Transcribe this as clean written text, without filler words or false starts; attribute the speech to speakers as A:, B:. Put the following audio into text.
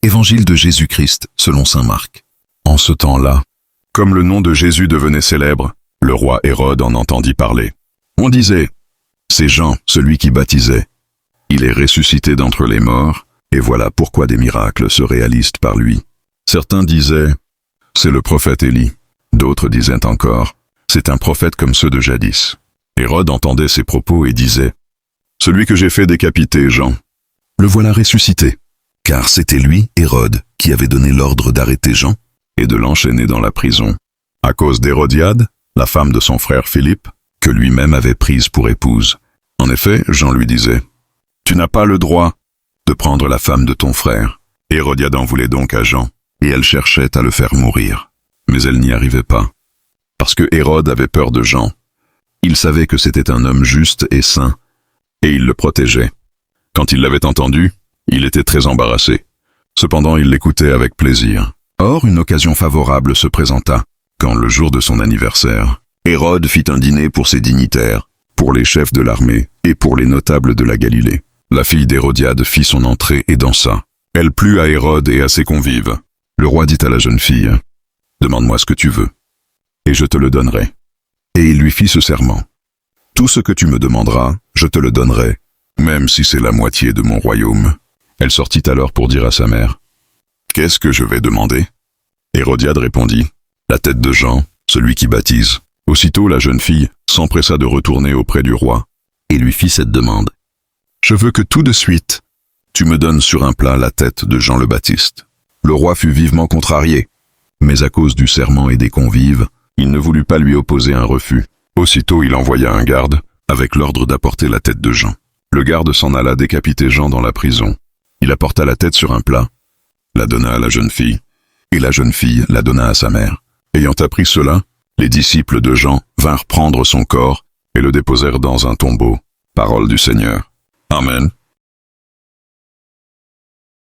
A: Évangile de Jésus-Christ selon saint Marc.
B: En ce temps-là, comme le nom de Jésus devenait célèbre, le roi Hérode en entendit parler. On disait, c'est Jean, celui qui baptisait. Il est ressuscité d'entre les morts, et voilà pourquoi des miracles se réalisent par lui. Certains disaient, c'est le prophète Élie. D'autres disaient encore, c'est un prophète comme ceux de jadis. Hérode entendait ces propos et disait, celui que j'ai fait décapiter, Jean.
A: Le voilà ressuscité, car c'était lui, Hérode, qui avait donné l'ordre d'arrêter Jean
B: et de l'enchaîner dans la prison, à cause d'Hérodiade, la femme de son frère Philippe, que lui-même avait prise pour épouse. En effet, Jean lui disait, tu n'as pas le droit de prendre la femme de ton frère. Hérodiade en voulait donc à Jean, et elle cherchait à le faire mourir. Mais elle n'y arrivait pas, parce que Hérode avait peur de Jean. Il savait que c'était un homme juste et saint, et il le protégeait. Quand il l'avait entendu, il était très embarrassé. Cependant, il l'écoutait avec plaisir. Or, une occasion favorable se présenta, quand le jour de son anniversaire, Hérode fit un dîner pour ses dignitaires, pour les chefs de l'armée et pour les notables de la Galilée. La fille d'Hérodiade fit son entrée et dansa. Elle plut à Hérode et à ses convives. Le roi dit à la jeune fille, « Demande-moi ce que tu veux, et je te le donnerai. » Et il lui fit ce serment. « Tout ce que tu me demanderas, je te le donnerai, même si c'est la moitié de mon royaume. » Elle sortit alors pour dire à sa mère, « Qu'est-ce que je vais demander ?» Hérodiade répondit, « La tête de Jean, celui qui baptise. » Aussitôt la jeune fille s'empressa de retourner auprès du roi et lui fit cette demande. « Je veux que tout de suite, tu me donnes sur un plat la tête de Jean le Baptiste. » Le roi fut vivement contrarié, mais à cause du serment et des convives, il ne voulut pas lui opposer un refus. Aussitôt il envoya un garde avec l'ordre d'apporter la tête de Jean. Le garde s'en alla décapiter Jean dans la prison. Il apporta la tête sur un plat, la donna à la jeune fille, et la jeune fille la donna à sa mère. Ayant appris cela, les disciples de Jean vinrent prendre son corps et le déposèrent dans un tombeau. Parole du Seigneur. Amen.